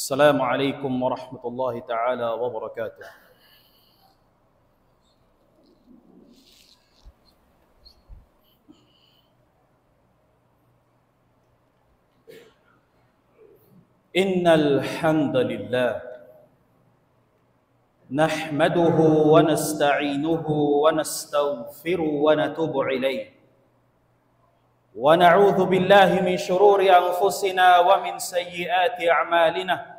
السلام عليكم ورحمة الله تعالى وبركاته. إن الحمد لله نحمده ونستعينه ونستغفره ونتوب إليه ونعوذ بالله من شرور أنفسنا ومن سيئات أعمالنا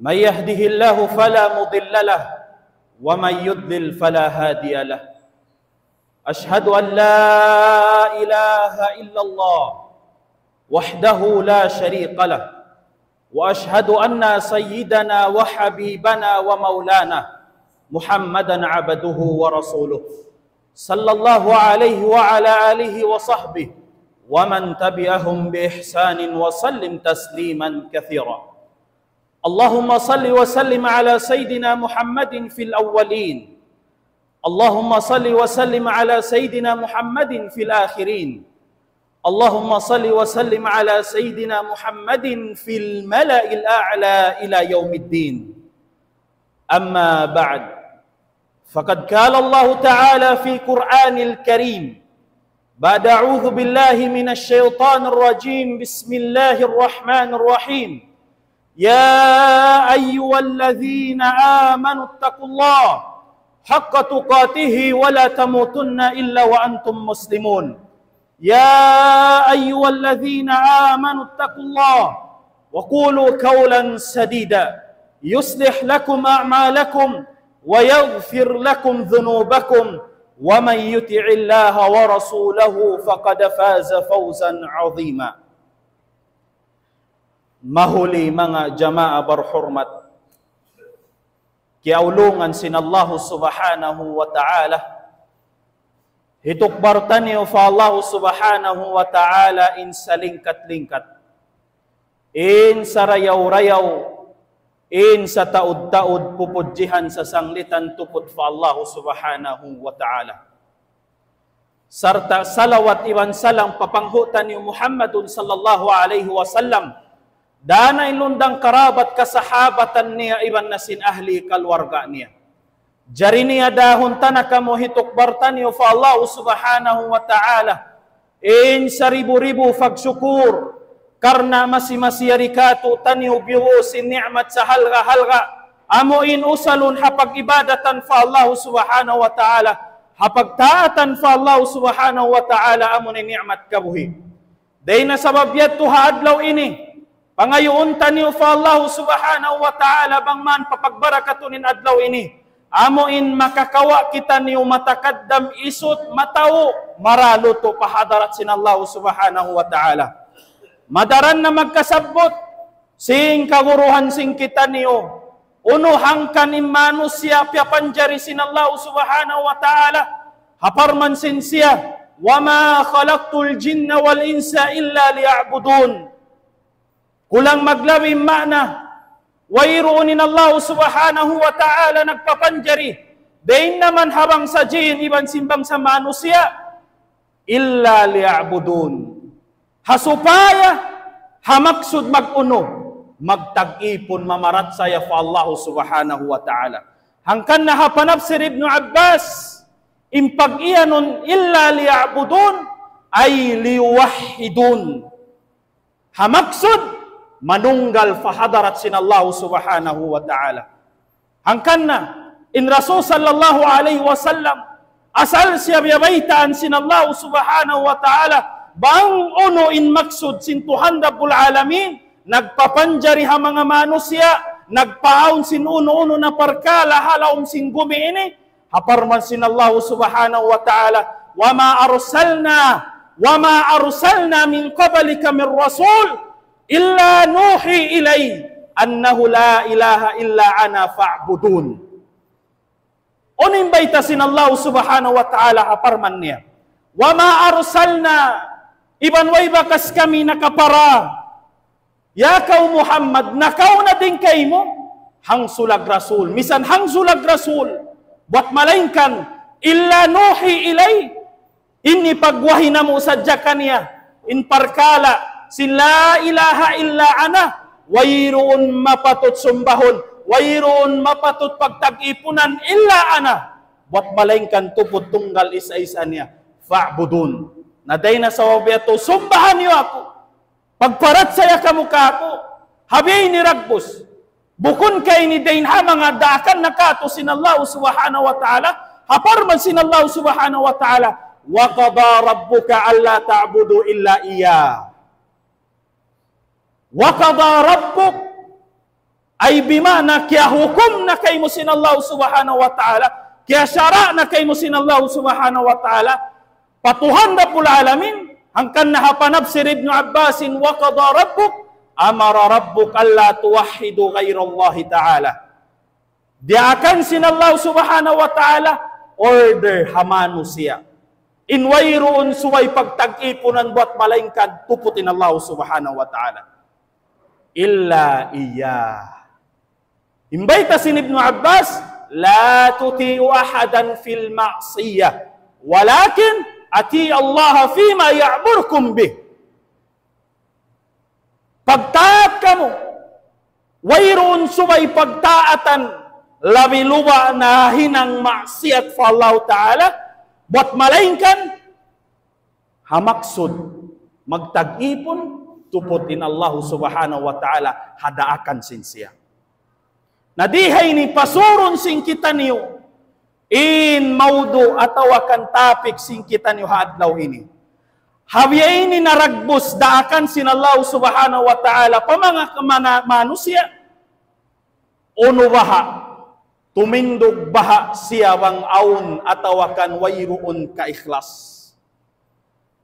من يهده الله فلا مضل له ومن يضلل فلا هادي له أشهد أن لا إله إلا الله وحده لا شريك له وأشهد أن سيدنا وحبيبنا ومولانا محمدا عبده ورسوله صلى الله عليه وعلى آله وصحبه ومن تبعهم بإحسان وسلم تسليما كثيرا. اللهم صل وسلم على سيدنا محمد في الأولين، اللهم صل وسلم على سيدنا محمد في الآخرين، اللهم صل وسلم على سيدنا محمد في الملأ الأعلى إلى يوم الدين. أما بعد، فقد قال الله تعالى في قرآن الكريم بعد أعوذ بالله من الشيطان الرجيم بسم الله الرحمن الرحيم يا أيها الذين آمنوا اتقوا الله حق تقاته ولا تموتن إلا وأنتم مسلمون يا أيها الذين آمنوا اتقوا الله وقولوا قولا سديدا يصلح لكم أعمالكم ويغفر لكم ذنوبكم ومن يطع الله ورسوله فقد فاز فوزا عظيما. Mahuli mga jamaah berhormat, kiaulungan sinallahu subhanahu wa ta'ala, hituk bartaniyo fa Allah subhanahu wa ta'ala in salingkat-lingkat, in sarayaw-rayaw, in sa taud-taud pupudjihan sa sanglitan tupud fa Allah subhanahu wa ta'ala. Sarta salawat iban salang papanghutan ni Muhammadun sallallahu alaihi wasallam, dana ilundang karabat kasahabatan niya iban nasin ahli kalwarga niya. Jari niya dahon tanaka mo hitok bartan niyo fa Allah subhanahu wa ta'ala, in sa ribu-ribu fagsyukur, karena masih yarikatu taniu biwusin ni'mat sa halga-halga amuin usalun hapag ibadatan fa Allah subhanahu wa ta'ala, hapag taatan fa Allah subhanahu wa ta'ala amunin ni'mat kabuhi. Day na sabab yato haadlaw ini pangayuon taniu fa Allah subhanahu wa ta'ala bangman papagbarakatunin adlaw ini amuin makakawa kita niu matakaddam isut matao maraluto pahadarat sin Allah subhanahu wa ta'ala. Madaran na magkasabot sing kaguruhan sing kita niyo unuhangkan manusia piapanjari sin Allah subhanahu wa ta'ala haparman sin siya wa ma khalaqtul jinna wal insa illa liya'budun. Kulang maglawin makna wairuunin Allah subhanahu wa ta'ala nagpapanjari dain naman habang sa jin iban simbang sa manusia illa liya'budun, hasupaya hamaksud mag-uno magtag-ipon mamarat saya fa Allah subhanahu wa ta'ala. Hangkan na hapanapsir Ibn Abbas impag-iyanon illa liya'budun ay liwahidun, hamaksud manunggal fahadarat sin Allah subhanahu wa ta'ala. Hangkan na in Rasul sallallahu alaihi wasallam asal siya biyabaitaan sin Allah subhanahu wa ta'ala bang uno in maksud sin Tuhan Rabbul Alamin nagpapanjari ha mga manusia nagpahaon sin uno-uno na parkala halaom sin gumi ini haparman sin Allah subhanahu wa ta'ala wa ma arsalna min qablika min rasul illa nuhi ilay annahu la ilaha illa ana fa'budun. Unin baita sin Allah subhanahu wa ta'ala haparman niya wa ma arsalna iban way bakas kami nakapara ya kau Muhammad nakaw na din kay mo hang sulag rasul misan hang sulag rasul buat malainkan illa nuhi ilay inni pagwahi na mo sadya kaniya in parkala sin la ilaha illa ana wayroon mapatut sumbahon, wayroon mapatut pagtag-ipunan illa ana. Buat malengkan tupot tunggal isa-isa niya. Fa'budun. Naday na sa wabiyato, sumbahan niyo ako. Pagparat saya kamukha ako. Habi ni Ragbus. Bukun kay ni Dain ha mga dakan nakato sinallahu subhanahu wa ta'ala. Haparman sinallahu subhanahu wa ta'ala. Wa qada rabbuka alla ta'budu illa iya. Wa qada rabbuk ay bimana kya hukum na kay mo sinallahu subhanahu wa ta'ala. Kya syara na kay mo sinallahu subhanahu wa ta'ala. Patuhan na pula alamin. Hangkan na hapanabsir Ibn Abbasin wa qada rabbuk amara rabbuk alla tuwahhidu ghairallahi ta'ala. Diakan sinallahu subhanahu wa ta'ala order hamanu siya. Inwayroon suway pagtag-ipunan buat malengkan tuputin Allah subhanahu wa ta'ala. Illa iya. Imbayta sin Ibn Abbas, la tuti'u ahadan fil ma'siyah, walakin ati Allah fima ya'murkum bih. Pagtaat kamu, wayroon suway pagtaatan, labi luwa na hinang maksiyat fa Allah ta'ala, buat malengkan, hamaksud, magtag-ipon, tuputin Allah subhanahu wa ta'ala, hadaakan sinsiya. Nadihay ni pasurun sing kita niyo, in maudu ataw akan topic sing kita niyo hadlaw ini. Habiyay ni naragbus, daakan sin Allah subhanahu wa ta'ala, pamanga manusia, ono baha, tumindog baha siya wang aun atawakan wayroon ka-ikhlas.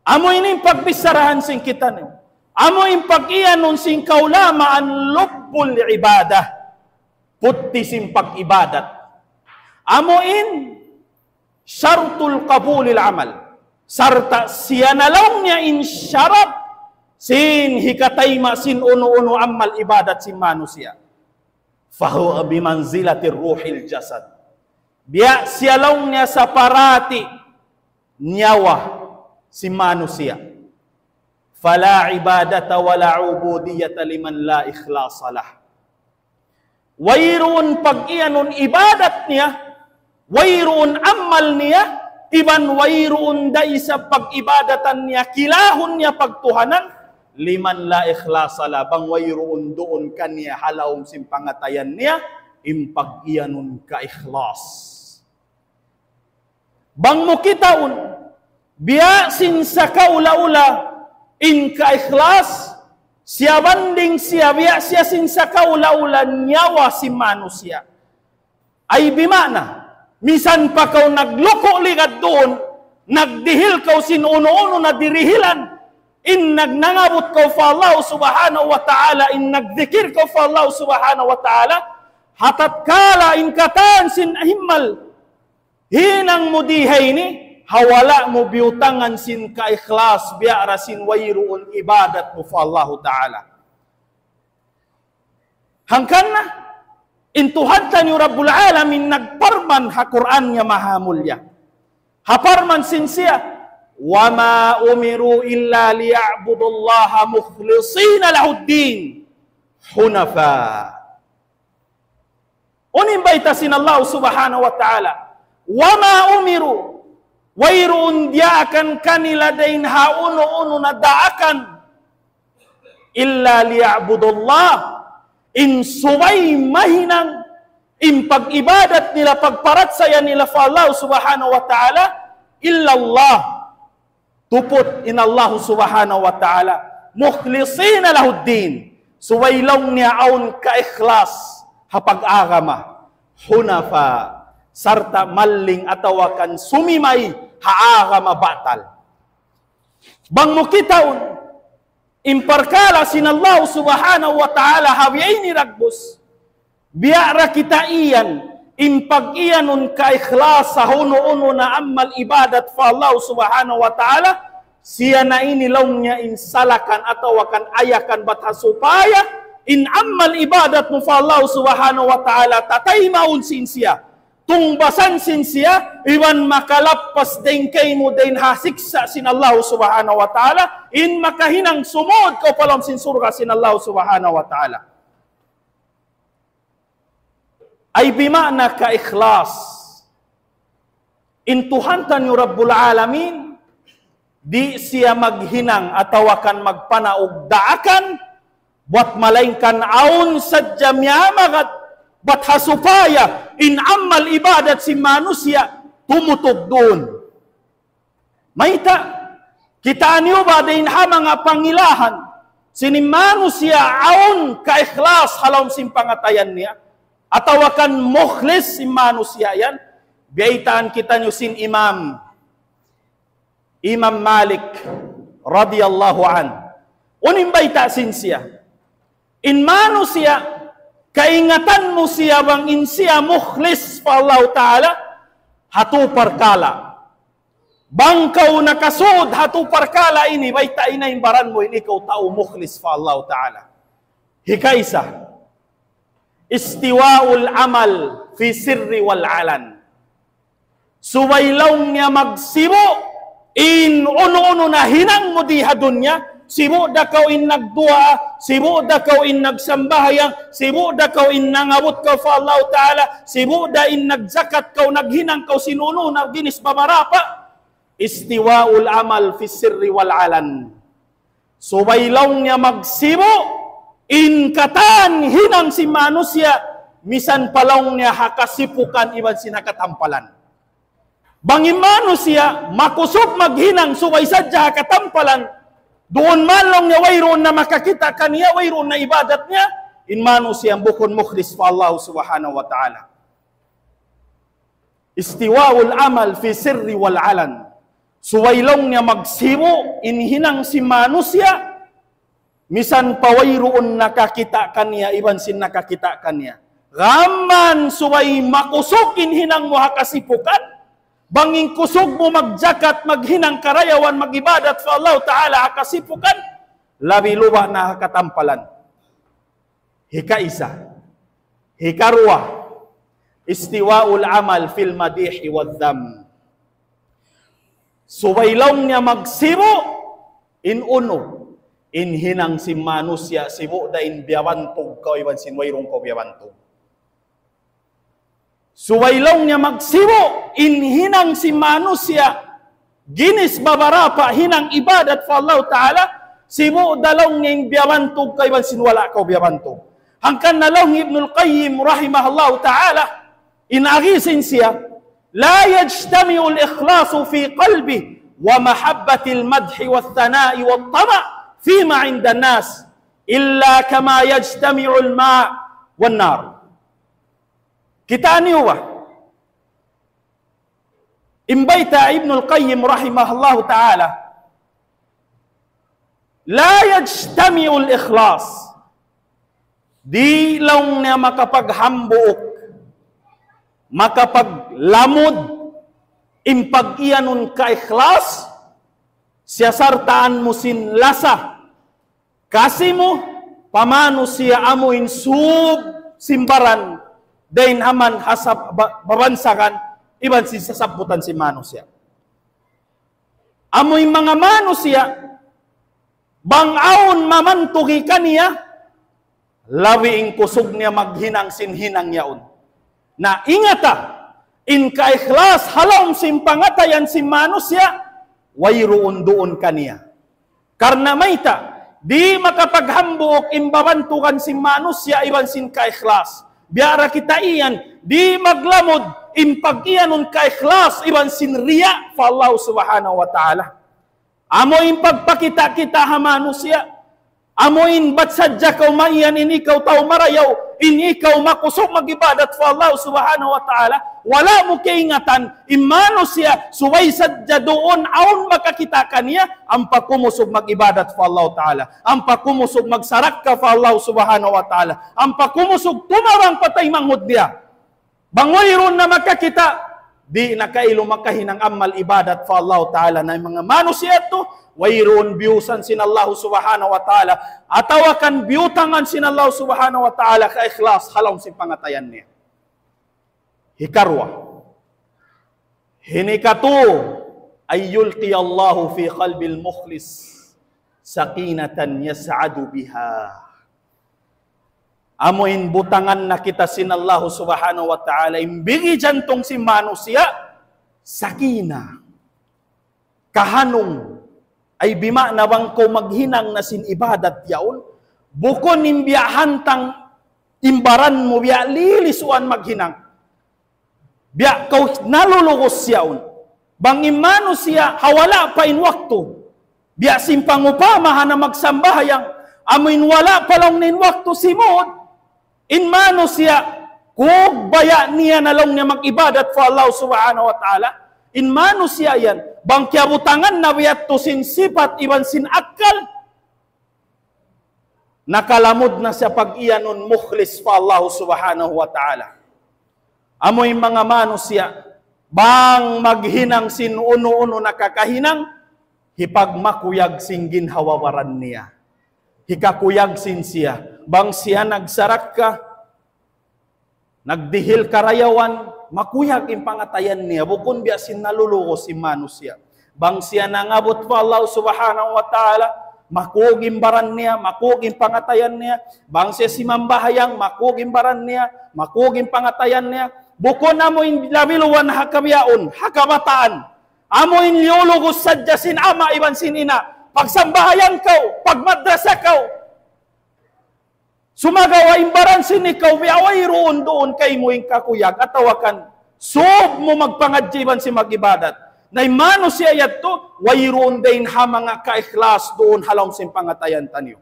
Amo ini pagpisarahan sing kita niyo. Amo in pag-iyanon sing kaulama an lubbul ibadah. Putti sing pag-ibadat. Amo in syartul qabulil amal. Sarta siya nalaw niya in syarat sin hikatayma sin uno-uno amal ibadat sin manusia. Fahuwa bimanzilatir ruhil jasad. Biya siya law niya sa parati nyawa si manusia. Fala ibadata wala ubudiyata liman la ikhlasalah. Wayroon pag-iyanon ibadat niya, wayroon amal niya, iban wayroon day sa pag-ibadatan niya, kilahon niya pagtuhanan, liman la ikhlasala, bang wayroon doon kanya halawong simpangatayan niya, impag-iyanon ka-ikhlas. Bang mo kitaon, biya sin sa kaula-ula, in ka-ikhlas, siya banding siya, biya siya sin sa kaula-ula, nyawa si manusia. Ay bimana, misan pa kau nagloko ligad doon, nagdihil kau sin uno-uno na dirihilan, in nagnangabot kau fa Allah subhanahu wa ta'ala, in nagdikir kau fa Allah subhanahu wa ta'ala, hatat kala in katan sin himmal, hinang mudihay ni, hawala mo biutangan sin ka-ikhlas, biara sin wayroon ibadat mo fa Allah ta'ala. Hangkan na, intuhadtan yung Rabbul Alamin, nagparman ha Quran niya mahamulya. Haparman sin siya, وَمَا أُمِرُوا إِلَّا لِيَعْبُدُ اللَّهَ مُخْلِصِينَ لَهُ الدِّينَ حُنَفَاءَ. Unin baitasin Allah subhanahu wa ta'ala, وَمَا أُمِرُوا, wayroon diakan kanila dain hauno-uno na daakan, illa liya'budullah, in subay mahinang, in pag-ibadat nila, pagparat saya nila fa Allah subhanahu wa ta'ala, illallah, tupot in Allah subhanahu wa ta'ala, mukhlisina lahuddin, suwaylong niya aun ka-ikhlas, hapag-agama, hunafa, sarta maling atawakan sumimay, haagama batal. Bang mo kitaon, imparkala sin Allah subhanahu wa ta'ala, hawiyay ni Ragbus, biara kita iyan, impag-iyanon ka-ikhlas sa huno-uno na amal ibadat fa Allah subhanahu wa ta'ala, siya na inilaw niya insalakan atawakan ayakan batha supaya in amal ibadat mo fa Allah subhanahu wa ta'ala tatay maun sin siya, tungbasan sin siya, iwan makalappas din kay mo din hasiksa sin Allah subhanahu wa ta'ala, in makahinang sumod ko palam sin surga sin Allah subhanahu wa ta'ala. ay bimana ka-ikhlas. Intuhantan ni Rabbul Alamin, di siya maghinang atau akan magpanaugdaakan, buat malaingkan aun sadya miyamagat, buat hasupaya, in amal ibadat si manusia, tumutog doon. Maita, kita niyo ba din ha mga pangilahan, sini manusia aun ka-ikhlas halom simpangatayan niya, atau akan mukhlis si manusia yan, biyaitaan kita nyo sin Imam Malik radhiyallahu an. Unim baita sin siya. In manusia, kaingatan mo siya bang in siya mukhlis pa Allah Ta'ala, hatupar kala. Bangkaw nakasud hatupar kala ini, baita ina imbaran mo, ini ikaw tao mukhlis pa Allah Ta'ala. Hikaisa, istiwaul amal fi sirri wal alan. Suwaylaw niya magsibo, in uno-uno na hinang mo di hadunya, sibo da kaw in nagdua, sibo da kaw in nagsambahayang, sibo da kaw in nangabot kaw fa Allah Ta'ala, sibo da in nagzakat kaw, naghinang kaw sinuno, na ginis bamarapa. Istiwaul amal fi sirri wal alan. Suwaylaw niya magsibo, in katan hinang si manusia, misan palong niya hakasipukan iban sinakatampalan. Bangin manusia, makusog maghinang suway sadya katampalan, doon malong niya wayroon na makakita kaniya, wayroon na ibadat niya, in manusia bukon mukhlis pa Allah subhanahu wa ta'ala. Istiwaul amal fi sirri wal alan. Suwaylong niya magsibo, inhinang si manusia, misan pawayroon nakakita kaniya, iban sin nakakita kaniya. Raman suway makusog inhinang mo hakasipukan, banging kusog mo magjakat, maghinang karayawan, magibadat sa Allah Ta'ala, hakasipukan, labi luwa na hakatampalan. Hikaisa. Hikarwa. Istiwaul amal fil madihi wad dham. Suwaylong niya magsibo, in uno, in hinang si manusia, sibo da in biyawantog ka, iwan sinwayrong ko biyawantog. Suwaylong niya magsibo, inhinang si manusia, ginis babarapa, hinang ibadat fa Allah Ta'ala, sibo dalong nging biyawantog kayban sinwala ka biyawantog. Hangkan nalong Ibnul Qayyim rahimahullah Ta'ala, inagisin siya, la yajtami'u al-ikhlasu fi qalbi, wa mahabbatil madhi wa thana'i wa tama' fima inda nas, illa kama yajtami'u al-ma' wa nar. Kita niyo ba? Imbayta Ibnul Qayyim rahimahullah ta'ala, la yajtami'u al-ikhlas. Di lang niya makapaghambuok, makapaglamod, impag-iyanun ka-ikhlas, siya sartaan mo sin lasa. Kasi mo, pamano siya amuin sub simbaran, dain haman hasab babansakan, iban si sasabutan si manusia. Amoy mga manusia, bangaon mamantugi kaniya, lawiing kusog niya maghinang sinhinang yaon. Na ingata, in ka-ikhlas halom simpangatayan si manusia, wayroon doon kaniya. Karna mayta, di makapaghambuok imbabantukan si manusia, iban sin ka-ikhlas. Biara kita iyan, di maglamod, impag-iyanon ka-ikhlas, iban sinriya, fa Allah subhanahu wa ta'ala. Amoin pagpakita kita ha manusia, amoin ba't sadya kaw maiyan, ini ikaw tao marayaw, ini ikaw makusog magibadat fa Allah subhanahu wa ta'ala, wala mo kaingatan, manusia, suway sadya doon, aon makakita kaniya, ang pakumusog magibadat fa Allah ta'ala, ang pakumusog magsarak ka fa Allah subhanahu wa ta'ala, ang pakumusog tumarang patay manghud niya. Bangoyron na makakita, di na kailo makahinang amal ibadat fa Allah ta'ala na mga manusia ito, wayroon biyusan sin Allah subhanahu wa ta'ala, atawakan biyutangan sin Allah subhanahu wa ta'ala ka-ikhlas halaw sin pangatayan niya. Hikarwa. Hinikatu ay yulqi Allahu fi qalbil mukhlis sakinatan yas'adu biha. Amoin butangan na kita sinallahu subhanahu wa ta'ala. Imbigi jantong si manusia, sakina. Kahanong ay bima na bang ko maghinang na sin ibadat yaon. Bukon imbiya hantang imbaran mo biya lilisuan maghinang. Biya kau nalulugos yaon. Bang imano siya hawala pa in waktu. Biya simpang upama na magsambahayang. Amoin wala pa lang nin waktu simod. Inmano siya, kung baya niya na lang niya mag-ibadat for Allah subhanahu wa ta'ala, inmano siya yan, bang kiabutangan na biyat to sin sipat, iban sin akal, nakalamod na siya pag-iyanon mukhlis for Allah subhanahu wa ta'ala. Amoy mga mano siya, bang maghinang sin uno-uno nakakahinang, hipagmakuyag sing ginhawawaran niya. Hikakuyag sin siya. Bang siya nagsarak ka, nagdihil karayawan, makuyag yung pangatayan niya. Bukon biya sin naluluko si manusia. Bang siya nangabot pa Allah subhanahu wa ta'ala, makuging baran niya, makuging pangatayan niya. Bang siya si mambahayang, makuging baran niya, makuging pangatayan niya. Bukon amoy labiluwan hakabiyaon, hakabataan. Amoy liulugos sadya sin ama iban sin ina. Pagsambahayan kau, pagmadrasa kau, sumagawa imbaran sinikaw, biaway roon doon kay mo yung kakuyag, at tawakan, sub mo magpangadjiban si magibadat. Na imano siya yato, way roon din ha mga ka-ikhlas doon halong sin pangatayan tanyo.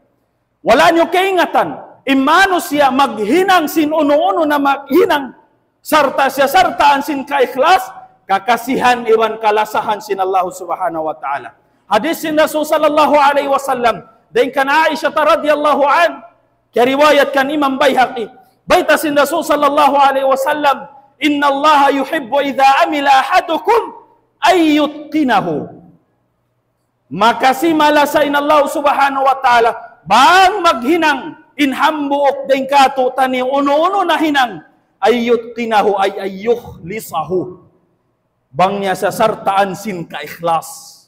Wala nyo kaingatan, imano siya maghinang sin uno-uno na maghinang, sarta siya sartaan sin ka-ikhlas, kakasihan iwan kalasahan sin Allah subhanahu wa ta'ala. Hadis sin Rasul sallallahu alaihi wasallam, din kan Aisyah radhiyallahu an, kariwayat kan Imam Baihaqi, baita sin Rasul sallallahu alaihi wasallam, inna Allah yuhibbu idza amila ahadukum ay yutqinahu. Maka si malasain Allah subhanahu wa ta'ala, bang maghinang inhambuok din kato tani uno-uno na hinang, ay yutqinahu ay yukhlisahu. Bang niya sa sartaan sin ka-ikhlas.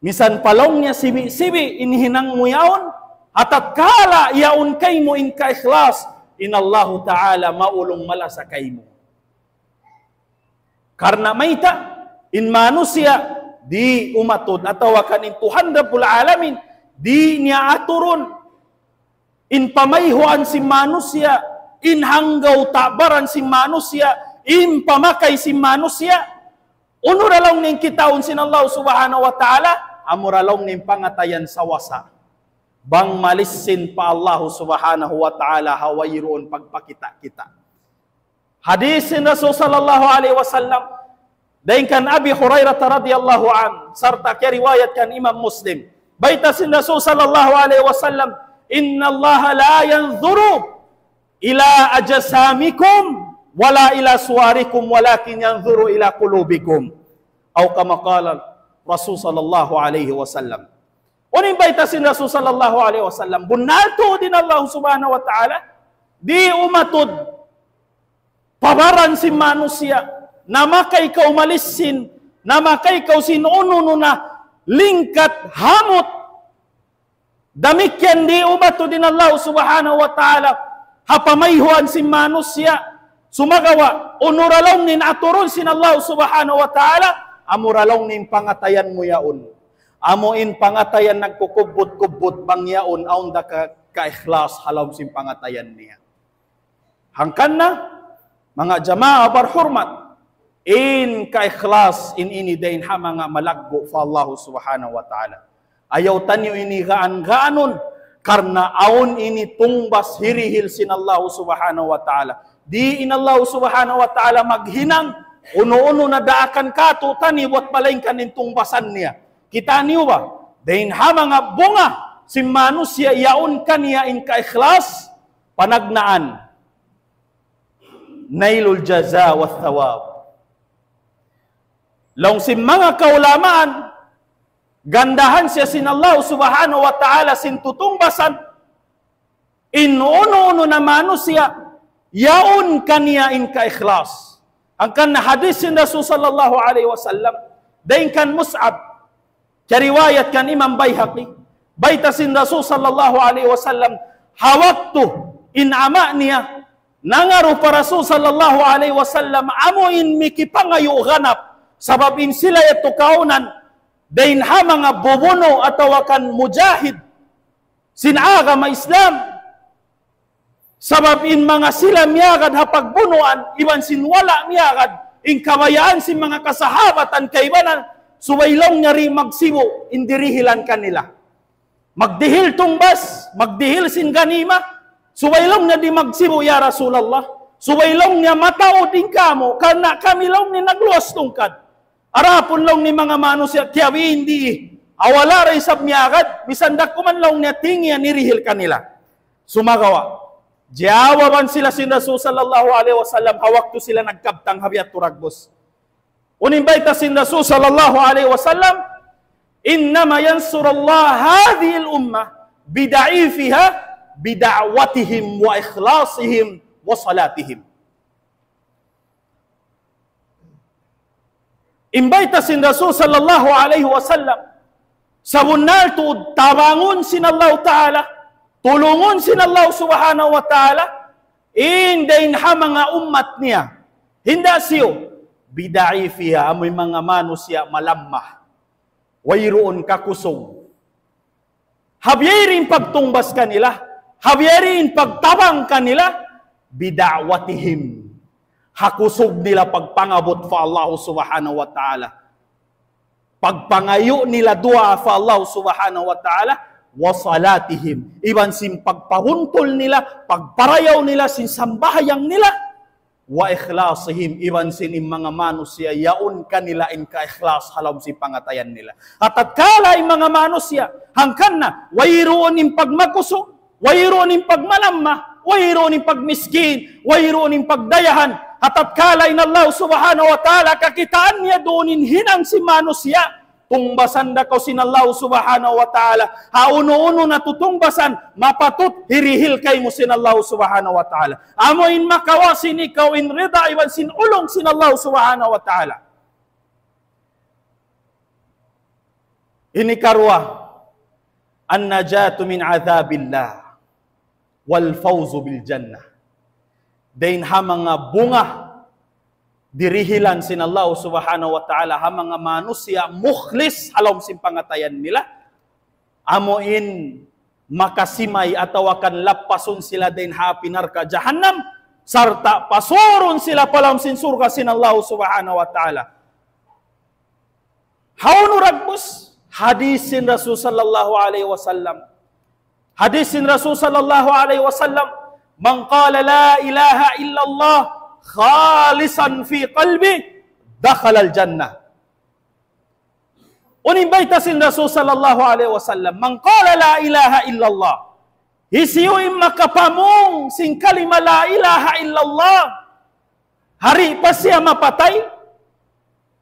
Misan palong niya sibi-sibi inhinang mo yaon, atat kala yaon kay mo in ka-ikhlas, inallahu ta'ala maulong malasa kay mo. Karena maita, in manusia, di umatod, atawakan in Tuhan Rabbul Alamin, di niya aturun, in pamayhuan si manusia, in hanggaw tabaran si manusia, in pamakay si manusia, unuralong ning kitaon sin Allah subhanahu wa ta'ala, amuralong ning pangatayan sa wasa. Bang malisin pa Allah subhanahu wa ta'ala hawayroon pagpakita kita. Hadisin Rasul sallallahu alaihi wasallam, dahin kan Abi Hurairah radhiyallahu an, sarta keriwayat kan Imam Muslim. Baita sin Rasul sallallahu alaihi wasallam, inna Allah la yanzuru ila ajsamikum wala ila suwarikum walakin yanzuru ila qulubikum. Aw kama qala Rasul sallallahu alaihi wasallam. Uning baita sin Rasul sallallahu alaihi wasallam, bunato din Allah subhanahu wa ta'ala, di umatod pabaran si manusia, namakay ka umalisin, namakay ka sinuno na lingkat hamot. Damikyan di umatod din Allah subhanahu wa ta'ala, hapamayhuan si manusia, sumagawa, unuralong nin aturon sin Allah subhanahu wa ta'ala, amuralong nin pangatayan mo yaon. Amuin pangatayan nagkukubot-kubot bang yaon, aon da ka-ikhlas halom sin pangatayan niya. Hangkan na, mga jamaah barhurmat, in ka-ikhlas in ini dahin ha mga malaggo fa Allah subhanahu wa ta'ala. Ayaw tanyo ini gaan-gaanon, karna aon ini tungbas hirihil sin Allah subhanahu wa ta'ala. Di in Allah subhanahu wa ta'ala maghinang, uno-uno na daakan kato tani buat balain kanin tungbasan niya. Kita niyo ba? Dahin ha mga bunga, si manusia yaon kaniya in ka-ikhlas, panagnaan. Nailul jaza wa thawab. Long si mga kaulamaan, gandahan siya sin Allah subhanahu wa ta'ala sin tutungbasan, inuno-uno na manusia, yaon kaniya in ka-ikhlas. Ang kan hadis sin Rasul sallallahu alaihi wasallam, dahin kan Mus'ab, kariwayat kan Imam Baihaqi, baita sin Rasul sallallahu alaihi wasallam, hawaktu inama niya, nangaru pa Rasul sallallahu alaihi wasallam, amuin mikipangayo ganap, sababin sila ito kaunan, dahin ha mga bubuno atau akan mujahid, sinaga ma Islam, sababin mga sila miyagad hapagbunuan, iban sinwala miyagad, in kabayaan si mga kasahabatan kaibanan, suwailong nyari magsibo, indirihilan kanila. Magdihil tumbas, magdihil sin ganima, suwailong na di magsibo ya Rasulullah, suwailong niya matao din kamo, karena kami long ni nagluwas tungkad. Arapon long ni mga manusia, kiyawi hindi, awala rin sab miyagad, bisandak kuman long niya tingya nirihil kanila. Sumagawa. Jawaban sila sin Rasul sallallahu alaihi wasallam, hawak to sila nagkabtang habiat turagbos. Unimbay ta sin Rasul sallallahu alaihi wasallam, innama yansurullah hadhihi al-ummah bida'ifiha bida'watihim wa ikhlasihim wa salatihim. Imbay ta sin Rasul sallallahu alaihi wasallam, sabunal tu tabangon sin Allah Ta'ala, tulungon sin Allah subhanahu wa ta'ala, indain ha mga umat niya, hinda siyo, bida'ifiha, amoy mga manusia malamah, wayroon kakusog. Habyerin pagtungbas kanila, habyerin pagtabang kanila, bida'watihim, hakusog nila pagpangabot fa Allah subhanahu wa ta'ala. Pagpangayo nila dua fa Allah subhanahu wa ta'ala, wasalatihim, iban sin pagpahuntol nila, pagparayaw nila, sin sambahayang nila, wa ikhlasihim, iban sin mga manusia, yaon kanila in ka-ikhlas halam si pangatayan nila. At kala yung mga manusia, hangkan na, wayroon yung pagmakusog, wayroon yung pagmalamma, wayroon yung pagmiskin, wayroon yung pagdayahan, at kala in Allah subhanahu wa ta'ala, kakitaan niya doonin hinang si manusia, tungbasan da ko sin Allah subhanahu wa ta'ala, hauno-uno na tutungbasan, mapatut, hirihil kay mo sin Allah subhanahu wa ta'ala. Amoin makawasin ikaw in rida, iban sin ulong sin Allah subhanahu wa ta'ala. Ini karwa, an najatu min azabillah, wal fawzu bil jannah. Dain ha mga bunga, dirihilan sin Allah subhanahu wa ta'ala, ha mga manusia mukhlis halom sin pangatayan nila, amoin makasimay ataw akan lapasun sila din ha pinarka jahannam, sarta pasurun sila palam sin surga sin Allah subhanahu wa ta'ala. Haunu ragbus, hadisin Rasul sallallahu alaihi wasallam, hadisin Rasul sallallahu alaihi wasallam, man qala la ilaha illallah khalisan fi qalbi dakhala al-jannah. Unimbay ta sin Rasul sallallahu alaihi wasallam, man qala la ilaha illallah, hisiyo'y makapamong sin kalima la ilaha illallah, hari pa siya mapatay,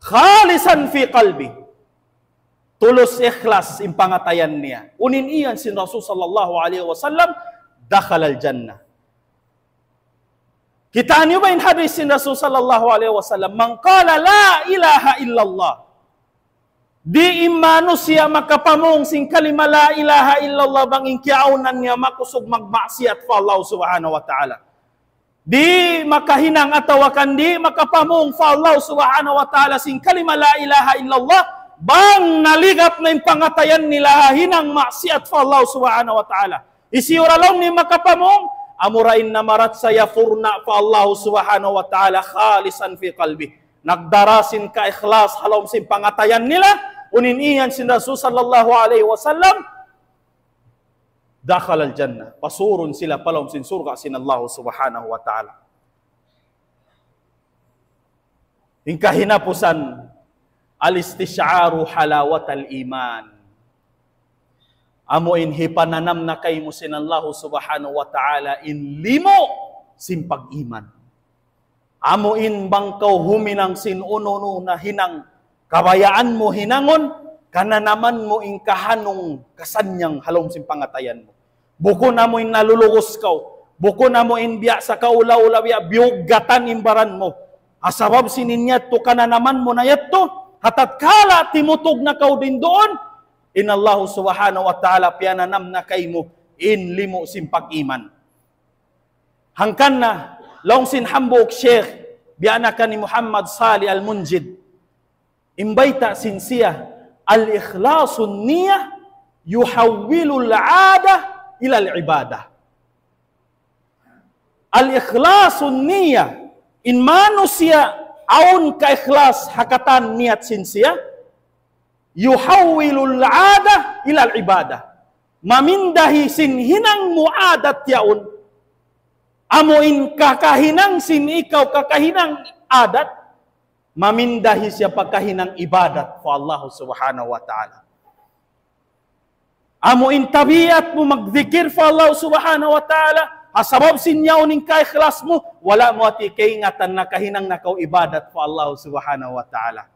khalisan fi qalbi, tulus ikhlas in pangatayan niya, unin iyan sin Rasul sallallahu alaihi wasallam, dakhala al-jannah. Kita niyo ba in hadis sin Rasul sallallahu alaihi wasallam, man qala la ilaha illallah, di manusia makapamong sing kalima la ilaha illallah bang inkiaunan niya makusog magmaksiat fa Allah subhanahu wa ta'ala. Di makahinang atawakan di makapamong fa Allah subhanahu wa ta'ala sing kalima la ilaha illallah bang naligap na yung pangatayan nila hinang maksiat fa Allah subhanahu wa ta'ala. Isiuralong ni makapamong amurain na marat saya furna pa Allah subhanahu wa ta'ala khalisan fi qalbi. Nagdarasin ka ikhlas halom sin pangatayan nila, uniniyan sin Rasul sallallahu alaihi wasallam, dakhala al-jannah, pasurun sila palom sin surga sin Allah subhanahu wa ta'ala. Hingkahinapusan, al-istish'aru halawatal iman. Amoin hipananam na kay mo sin Allah subhanahu wa ta'ala in limo sin pag-iman. Amoin bangkaw huminang sin uno na hinang kabayaan mo hinangon, kana naman mo in kahanong kasanyang halom sin pangatayan mo. Buko na mo in nalulugos kaw, buko na mo in biya sa kaulaw-ulaw biya, biyugatan imbaran mo. Asabab sininyat to kana naman mo na yato, hatat kala timutog na kaw din doon, in Allah subhanahu wa ta'ala piananam na kay mo in limo sin pag-iman. hangkan na long sin hambok Sheikh biana ka ni Muhammad Salih Al-Munjid imbayta sin siya al-ikhlasun niyah yuhawwilul 'ada ila al-ibadah. Al-ikhlasun niyah in manusia aun ka ikhlas hakatan niat sin siya yuhawwilul 'ada ila al-ibadah. Mamindahi sin hinang muadat yaun amuin kakahinang sin ikaw kakahinang adat mamindahi siya pagkahinang ibadat fa Allah subhanahu wa ta'ala. Amuin tabiat mo magdikir fa Allah subhanahu wa ta'ala asabab sinyaw ning ka-ikhlas mo wala mo ati kaingatan na kahinang nakaw ibadat fa Allah subhanahu wa ta'ala.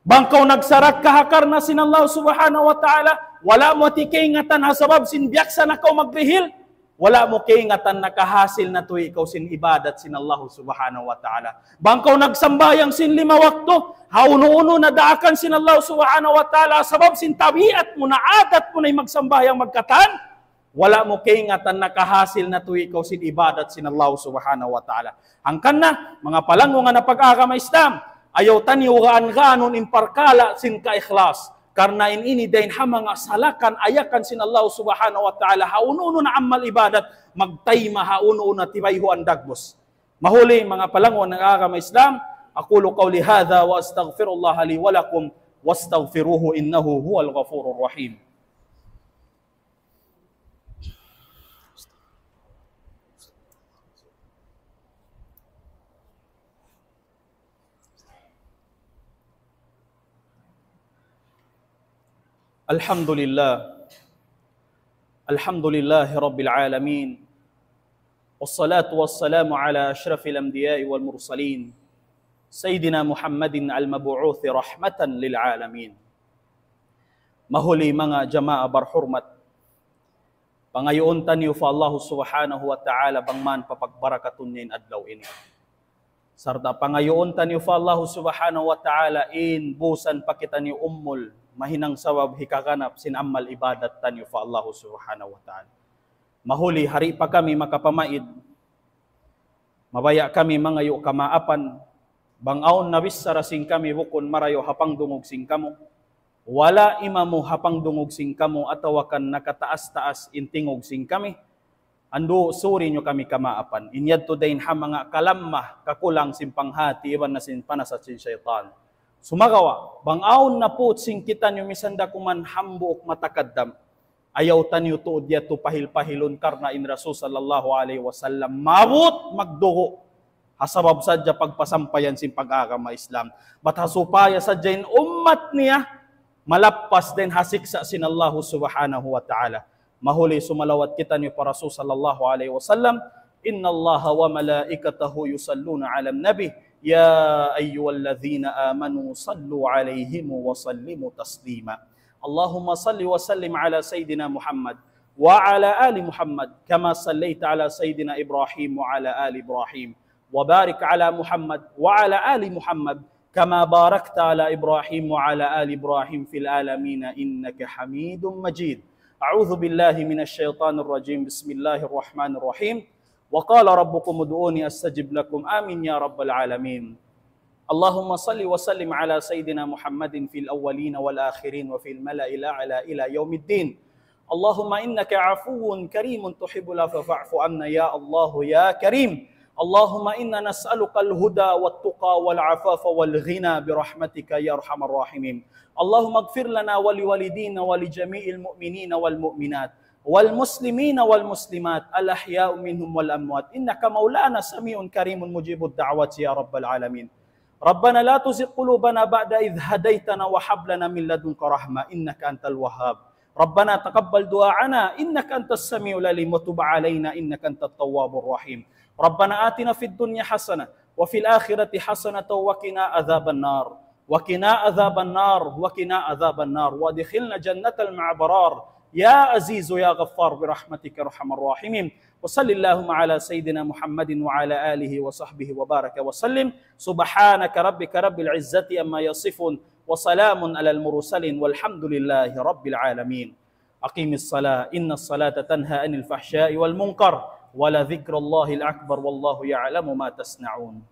Bangkaw nagsarat kahakar na sin Allah subhanahu wa ta'ala wala mo ati kaingatan hasabab sin biyaksa nakaw magrihil wala mo kaingatan nakahasil na to ikaw sin ibadat sin Allah subhanahu wa ta'ala. Bangkaw nagsambayang sin 5 wakto, hauno-uno na daakan sin Allah subhanahu wa ta'ala, sabab sin tabiat mo na adat mo na magsambayang magkatan, wala mo kaingatan nakahasil na to ikaw sin ibadat sin Allah subhanahu wa ta'ala. Hangkan na, mga palango nga na pag-agama Islam, ayaw taniwaan ganon imparkala sin ka-ikhlas. Karena ini dahin hamang salakan ayakan sin Allah subhanahu wa ta'ala hauno na amal ibadat magtayma hauno na tibayho ang dagbos. Mahuli mga palangon ng agama Islam, aqulu qawli hadha wa astaghfirullah li wa lakum wastaghfiruhu innahu huwal ghafurur rahim. Alhamdulillah Rabbil Alamin wassalatu wassalamu ala ashrafil anbiya'i wal mursalin Sayyidina Muhammadin al-mabu'uthi rahmatan lil alamin. Mahuli mga jama'a barhurmat pangayoon taniyo fa Allah subhanahu wa ta'ala bangman papagbarakatun nin adlaw ini. Sarta pangayoon taniyo fa Allah subhanahu wa ta'ala in busan pakita ni ummul mahinang sawab hikaganap sin amal ibadat tanyo fa Allah subhanahu wa ta'ala. Mahuli hari pa kami makapamaid, mabaya kami mangayo kamaapan, bangaon nabissara sing kami bukon marayo hapang dungog sing kamo, wala imamu hapang dungog sing kamo atawakan nakataas-taas intingog sing kami, ando suri nyo kami kamaapan, inyad to dahin hamanga kalamah kakulang simpanghati iban na sin panasat sin syaitan. Sumagawa, bangaon na po sing kita nyo misanda kuman hambuok matakaddam. Ayaw tanyo tuod yato pahil-pahilon karna in Rasul sallallahu alaihi wasallam. Mabot magdugo. Hasabab sadya pagpasampayan sin pag-agama Islam. Bat hasupaya sadya in ummat niya, malappas din hasiksa sin Allah subhanahu wa ta'ala. Mahuli sumalawat kita nyo pa Rasul sallallahu alaihi wasallam. Inna Allah wa malaikatahu yusalluna alam nabi. Ya ayyuhalladzina amanu sallu alaihi wa sallimu taslima. Allahumma salli wa sallim ala Sayyidina Muhammad wa ala ali Muhammad kama sallaita ala Sayyidina Ibrahim wa ala ali Ibrahim wa barik ala Muhammad wa ala ali Muhammad kama barakta ala Ibrahim wa ala ali Ibrahim fil alamin innaka Hamidum Majid. A'udzu billahi minasy syaithanir rajim. Bismillahirrahmanirrahim. وقال ربكم ادعوني استجب لكم آمين يا رب العالمين. اللهم صل وسلم على سيدنا محمد في الأولين والآخرين وفي الملأ الأعلى إلى يوم الدين. اللهم إنك عفو كريم تحب العفو فاعف عنا يا الله يا كريم. اللهم إنا نسألك الهدى والتقى والعفاف والغنى برحمتك يا أرحم الراحمين. اللهم اغفر لنا ولوالدينا ولجميع المؤمنين والمؤمنات والمسلمين والمسلمات الأحياء منهم والأموات إنك مولانا سميع كريم مجيب الدعوات يا رب العالمين. ربنا لا تزغ قلوبنا بعد إذ هديتنا وهب لنا من لدنك رحمة إنك أنت الوهاب. ربنا تقبل دعاءنا إنك أنت السميع العليم وتب علينا إنك أنت التواب الرحيم. ربنا آتنا في الدنيا حسنة وفي الآخرة حسنة وقنا عذاب النار وقنا عذاب النار وقنا عذاب النار وادخلنا جنة المعبرار يا عزيز يا غفار برحمتك ارحم الراحمين. وصل اللهم على سيدنا محمد وعلى آله وصحبه وبارك وسلم. سبحانك ربك رب العزة أما يصفون وسلام على المرسلين والحمد لله رب العالمين. أقيم الصلاة إن الصلاة تنهى عن الفحشاء والمنكر Wala dzikrullahil akbar wallahu ya'lamu ma tasna'un.